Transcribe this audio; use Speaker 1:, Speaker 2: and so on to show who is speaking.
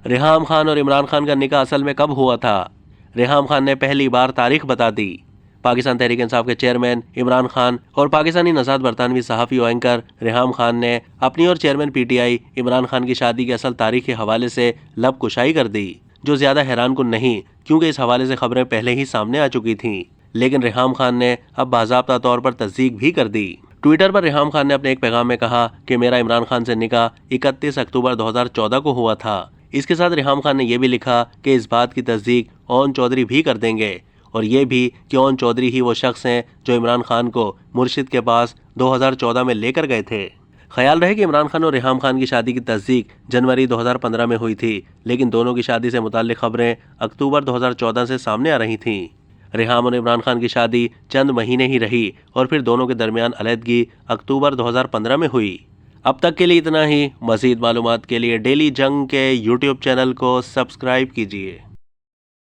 Speaker 1: ریحام خان اور عمران خان کا نکاح اصل میں کب ہوا تھا؟ ریحام خان نے پہلی بار تاریخ بتا دی۔ پاکستان تحریک انصاف کے چیئرمین عمران خان اور پاکستانی نژاد برطانوی صحافی و اینکر ریحام خان نے اپنی اور chairman P T I Imran Khan کی شادی کی اصل تاریخ کے حوالے سے لب کشائی کر دی، جو زیادہ حیران کن نہیں کیونکہ اس حوالے سے خبریں پہلے ہی سامنے آ چکی تھیں، لیکن ریحام خان نے اب باضابطہ طور پر تصدیق بھی کر دی۔ ٹویٹر پر ریحام خان نے اپنے ایک پیغام میں کہا کہ میرا عمران خان سے نکاح 31 اکتوبر 2014 کو ہوا تھا۔ اس کے ساتھ ریحام خان نے یہ بھی لکھا کہ اس بات کی تصدیق اون چودھری بھی کر دیں گے، اور یہ بھی کہ اون چودھری ہی وہ شخص ہیں جو عمران خان کو مرشد کے پاس 2014 میں لے کر گئے تھے۔ خیال رہے کہ عمران خان اور ریحام خان کی شادی کی تصدیق جنوری 2015 میں ہوئی تھی، لیکن دونوں کی شادی سے متعلق خبریں اکتوبر 2014 سے سامنے آ رہی تھیں۔ ریحام اور عمران خان کی شادی چند مہینے ہی رہی اور پھر دونوں کے درمیان علیحدگی اکتوبر 2015 میں ہوئی۔ اب تک کے لیے اتنا ہی۔ مزید معلومات کے لیے ڈیلی جنگ کے یوٹیوب چینل کو سبسکرائب کیجیے۔